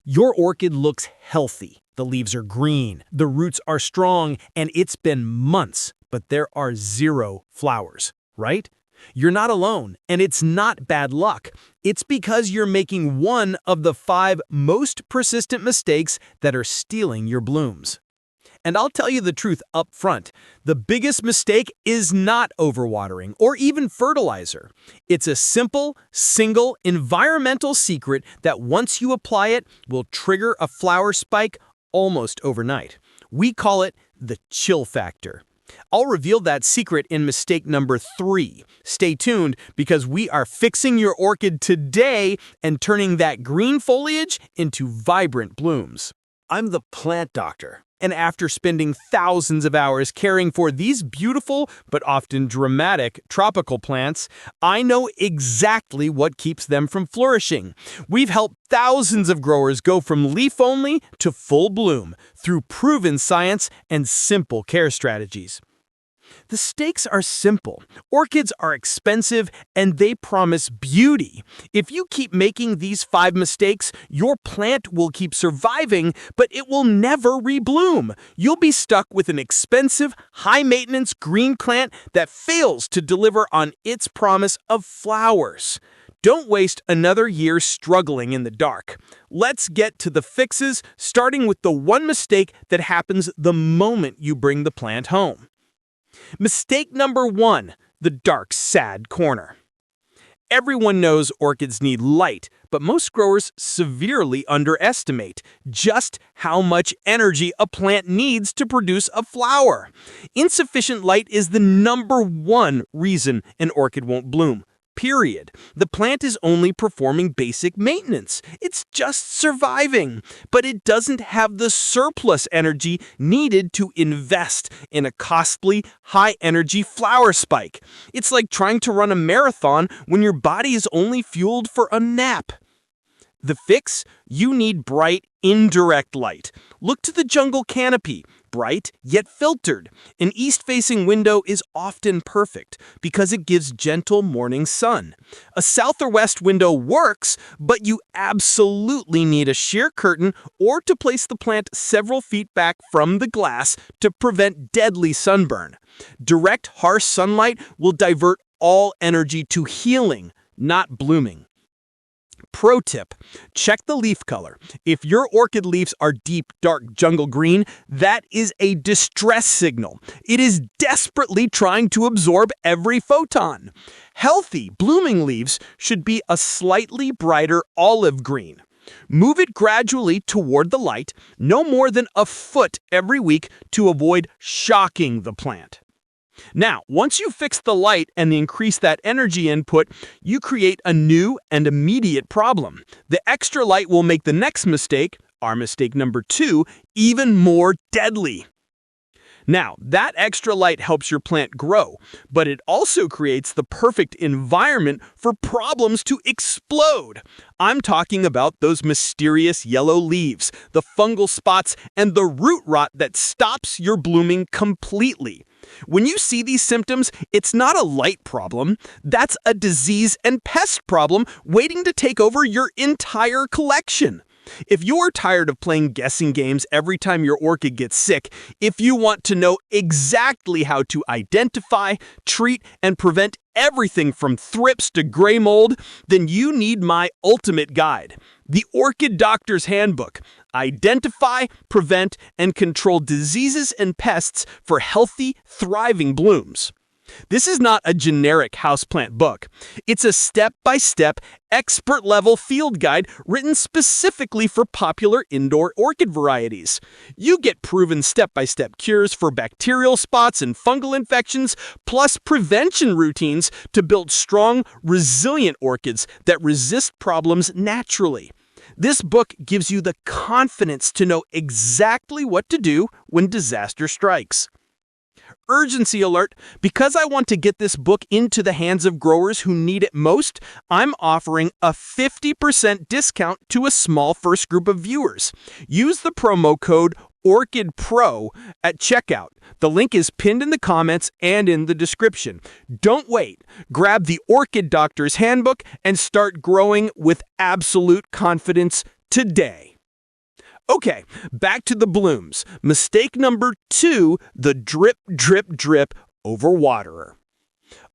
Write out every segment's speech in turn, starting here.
Your orchid looks healthy. The leaves are green, the roots are strong, and it's been months, but there are 0 flowers, right? You're not alone, and it's not bad luck. It's because you're making one of the 5 most persistent mistakes that are stealing your blooms. And I'll tell you the truth up front. The biggest mistake is not overwatering or even fertilizer. It's a simple, single, environmental secret that once you apply it will trigger a flower spike almost overnight. We call it the chill factor. I'll reveal that secret in mistake number 3. Stay tuned because we are fixing your orchid today and turning that green foliage into vibrant blooms. I'm the plant doctor, and after spending thousands of hours caring for these beautiful but often dramatic tropical plants, I know exactly what keeps them from flourishing. We've helped thousands of growers go from leaf-only to full bloom through proven science and simple care strategies. The stakes are simple. Orchids are expensive, and they promise beauty. If you keep making these 5 mistakes, your plant will keep surviving, but it will never rebloom. You'll be stuck with an expensive, high-maintenance green plant that fails to deliver on its promise of flowers. Don't waste another year struggling in the dark. Let's get to the fixes, starting with the one mistake that happens the moment you bring the plant home. Mistake number 1, the dark, sad corner. Everyone knows orchids need light, but most growers severely underestimate just how much energy a plant needs to produce a flower. Insufficient light is the number 1 reason an orchid won't bloom. Period. The plant is only performing basic maintenance. It's just surviving. But it doesn't have the surplus energy needed to invest in a costly, high-energy flower spike. It's like trying to run a marathon when your body is only fueled for a nap. The fix? You need bright, indirect light. Look to the jungle canopy. Bright, yet filtered. An east-facing window is often perfect because it gives gentle morning sun. A south or west window works, but you absolutely need a sheer curtain or to place the plant several feet back from the glass to prevent deadly sunburn. Direct, harsh sunlight will divert all energy to healing, not blooming. Pro tip, check the leaf color. If your orchid leaves are deep, dark jungle green, that is a distress signal. It is desperately trying to absorb every photon. Healthy, blooming leaves should be a slightly brighter olive green. Move it gradually toward the light, no more than a foot every week to avoid shocking the plant. Now, once you fix the light and increase that energy input, you create a new and immediate problem. The extra light will make the next mistake, our mistake number 2, even more deadly. Now, that extra light helps your plant grow, but it also creates the perfect environment for problems to explode. I'm talking about those mysterious yellow leaves, the fungal spots, and the root rot that stops your blooming completely. When you see these symptoms, it's not a light problem. That's a disease and pest problem waiting to take over your entire collection. If you're tired of playing guessing games every time your orchid gets sick, if you want to know exactly how to identify, treat, and prevent everything from thrips to gray mold, then you need my ultimate guide, the Orchid Doctor's Handbook. Identify, prevent, and control diseases and pests for healthy, thriving blooms. This is not a generic houseplant book. It's a step-by-step, expert-level field guide written specifically for popular indoor orchid varieties. You get proven step-by-step cures for bacterial spots and fungal infections, plus prevention routines to build strong, resilient orchids that resist problems naturally. This book gives you the confidence to know exactly what to do when disaster strikes. Urgency alert, because I want to get this book into the hands of growers who need it most, I'm offering a 50% discount to a small first group of viewers. Use the promo code ORCHIDPRO at checkout. The link is pinned in the comments and in the description. Don't wait. Grab the Orchid Doctor's Handbook and start growing with absolute confidence today. Okay, back to the blooms. Mistake number 2, the drip, drip, drip overwaterer.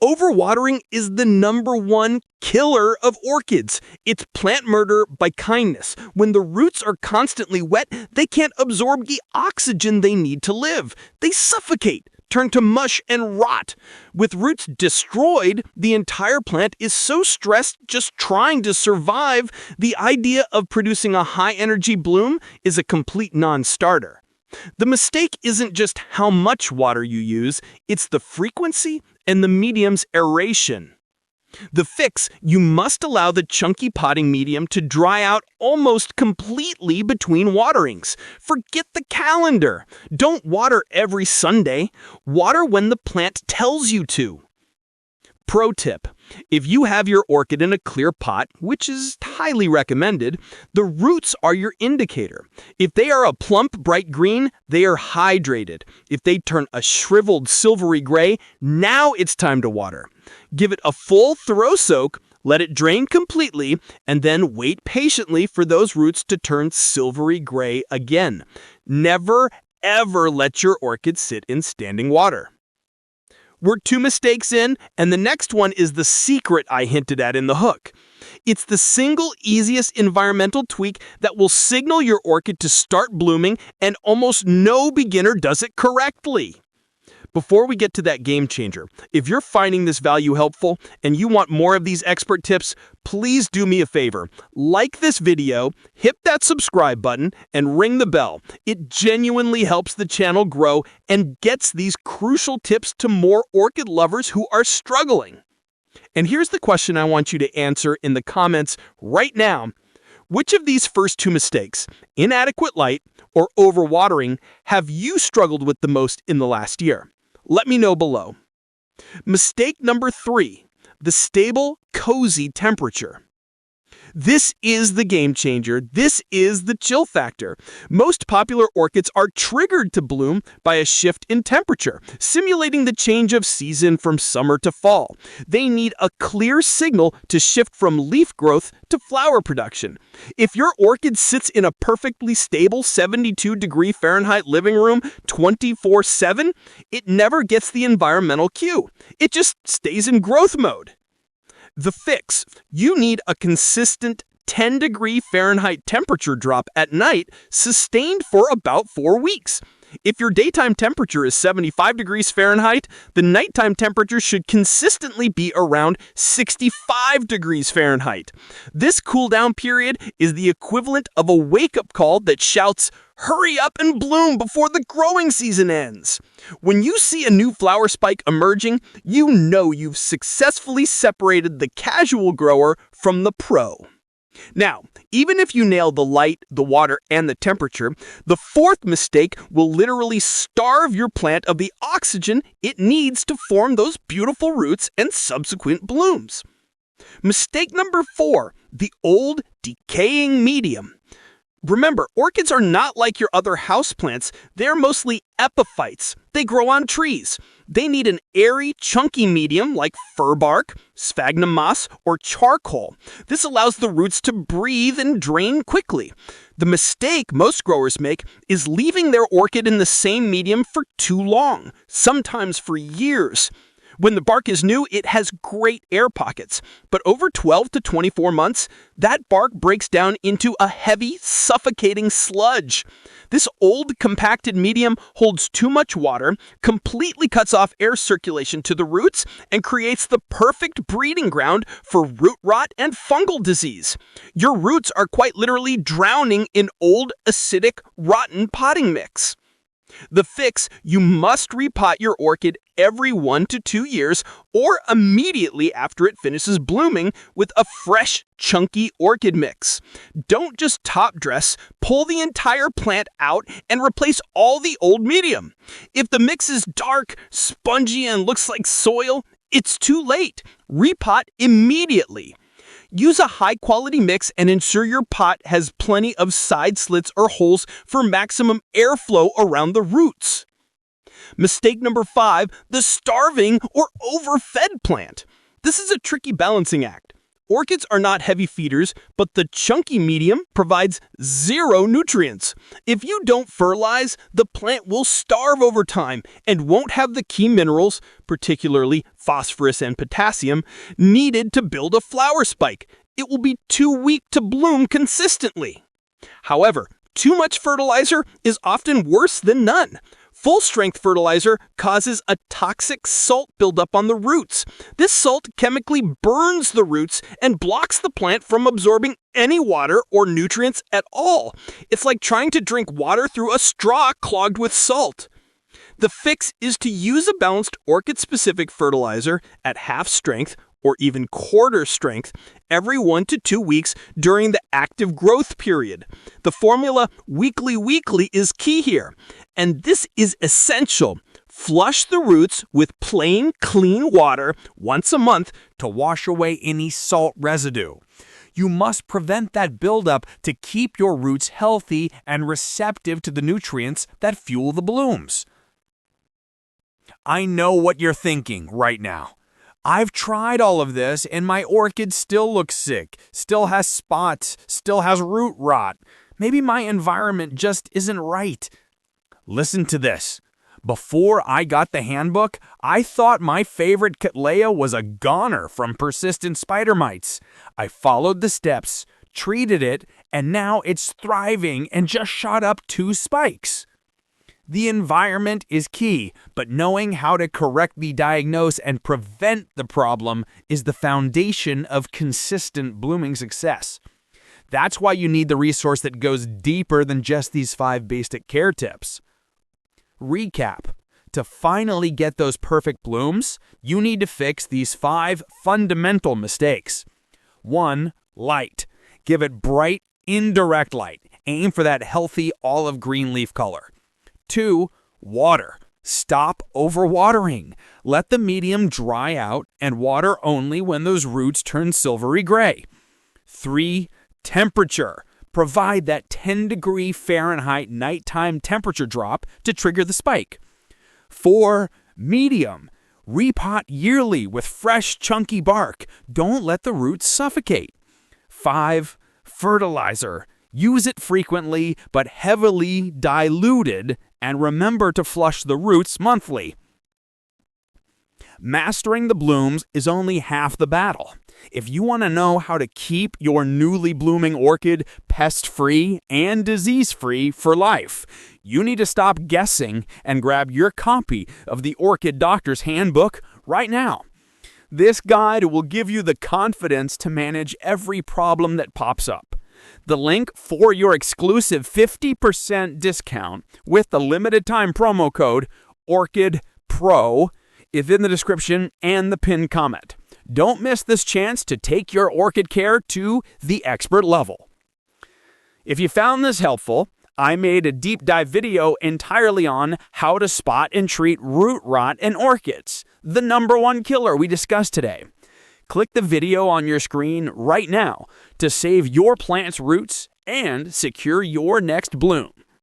Overwatering is the #1 killer of orchids. It's plant murder by kindness. When the roots are constantly wet, they can't absorb the oxygen they need to live. They suffocate, turn to mush, and rot. With roots destroyed, the entire plant is so stressed just trying to survive, the idea of producing a high-energy bloom is a complete non-starter. The mistake isn't just how much water you use, it's the frequency and the medium's aeration. The fix, you must allow the chunky potting medium to dry out almost completely between waterings. Forget the calendar. Don't water every Sunday. Water when the plant tells you to. Pro tip: if you have your orchid in a clear pot, which is highly recommended, the roots are your indicator. If they are a plump, bright green, they are hydrated. If they turn a shriveled, silvery gray, now it's time to water. Give it a full thorough soak, let it drain completely, and then wait patiently for those roots to turn silvery gray again. Never, ever let your orchid sit in standing water. We're 2 mistakes in, and the next one is the secret I hinted at in the hook. It's the single easiest environmental tweak that will signal your orchid to start blooming, and almost no beginner does it correctly. Before we get to that game changer, if you're finding this value helpful and you want more of these expert tips, please do me a favor. Like this video, hit that subscribe button, and ring the bell. It genuinely helps the channel grow and gets these crucial tips to more orchid lovers who are struggling. And here's the question I want you to answer in the comments right now. Which of these first 2 mistakes, inadequate light or overwatering, have you struggled with the most in the last year? Let me know below. Mistake number 3, the stable, cozy temperature. This is the game changer. This is the chill factor. Most popular orchids are triggered to bloom by a shift in temperature, simulating the change of season from summer to fall. They need a clear signal to shift from leaf growth to flower production. If your orchid sits in a perfectly stable 72-degree Fahrenheit living room 24/7, it never gets the environmental cue. It just stays in growth mode. The fix: you need a consistent 10-degree Fahrenheit temperature drop at night, sustained for about 4 weeks. If your daytime temperature is 75 degrees Fahrenheit, the nighttime temperature should consistently be around 65 degrees Fahrenheit. This cool-down period is the equivalent of a wake-up call that shouts, "Hurry up and bloom before the growing season ends." When you see a new flower spike emerging, you know you've successfully separated the casual grower from the pro. Now, even if you nail the light, the water, and the temperature, the 4th mistake will literally starve your plant of the oxygen it needs to form those beautiful roots and subsequent blooms. Mistake number 4, the old, decaying medium. Remember, orchids are not like your other houseplants. They're mostly epiphytes. They grow on trees. They need an airy, chunky medium like fir bark, sphagnum moss, or charcoal. This allows the roots to breathe and drain quickly. The mistake most growers make is leaving their orchid in the same medium for too long, sometimes for years. When the bark is new, it has great air pockets, but over 12 to 24 months, that bark breaks down into a heavy, suffocating sludge. This old, compacted medium holds too much water, completely cuts off air circulation to the roots, and creates the perfect breeding ground for root rot and fungal disease. Your roots are quite literally drowning in old, acidic, rotten potting mix. The fix: you must repot your orchid every 1 to 2 years or immediately after it finishes blooming with a fresh, chunky orchid mix. Don't just top dress, pull the entire plant out and replace all the old medium. If the mix is dark, spongy, and looks like soil, it's too late. Repot immediately. Use a high-quality mix and ensure your pot has plenty of side slits or holes for maximum airflow around the roots. Mistake number 5, the starving or overfed plant. This is a tricky balancing act. Orchids are not heavy feeders, but the chunky medium provides zero nutrients. If you don't fertilize, the plant will starve over time and won't have the key minerals, particularly phosphorus and potassium, needed to build a flower spike. It will be too weak to bloom consistently. However, too much fertilizer is often worse than none. Full-strength fertilizer causes a toxic salt buildup on the roots. This salt chemically burns the roots and blocks the plant from absorbing any water or nutrients at all. It's like trying to drink water through a straw clogged with salt. The fix is to use a balanced orchid-specific fertilizer at half strength or even quarter strength every 1 to 2 weeks during the active growth period. The formula weekly is key here, and this is essential. Flush the roots with plain, clean water once a month to wash away any salt residue. You must prevent that buildup to keep your roots healthy and receptive to the nutrients that fuel the blooms. I know what you're thinking right now. I've tried all of this and my orchid still looks sick, still has spots, still has root rot. Maybe my environment just isn't right. Listen to this. Before I got the handbook, I thought my favorite Cattleya was a goner from persistent spider mites. I followed the steps, treated it, and now it's thriving and just shot up 2 spikes. The environment is key, but knowing how to correctly diagnose and prevent the problem is the foundation of consistent blooming success. That's why you need the resource that goes deeper than just these 5 basic care tips. Recap. To finally get those perfect blooms, you need to fix these 5 fundamental mistakes. 1. Light. Give it bright, indirect light. Aim for that healthy olive green leaf color. 2. Water. Stop overwatering. Let the medium dry out and water only when those roots turn silvery gray. 3. Temperature. Provide that 10-degree Fahrenheit nighttime temperature drop to trigger the spike. 4. Medium. Repot yearly with fresh, chunky bark. Don't let the roots suffocate. 5. Fertilizer. Use it frequently, but heavily diluted, and remember to flush the roots monthly. Mastering the blooms is only half the battle. If you want to know how to keep your newly blooming orchid pest-free and disease-free for life, you need to stop guessing and grab your copy of the Orchid Doctor's Handbook right now. This guide will give you the confidence to manage every problem that pops up. The link for your exclusive 50% discount with the limited time promo code ORCHIDPRO is in the description and the pinned comment. Don't miss this chance to take your orchid care to the expert level. If you found this helpful, I made a deep dive video entirely on how to spot and treat root rot in orchids, the #1 killer we discussed today. Click the video on your screen right now to save your plant's roots and secure your next bloom.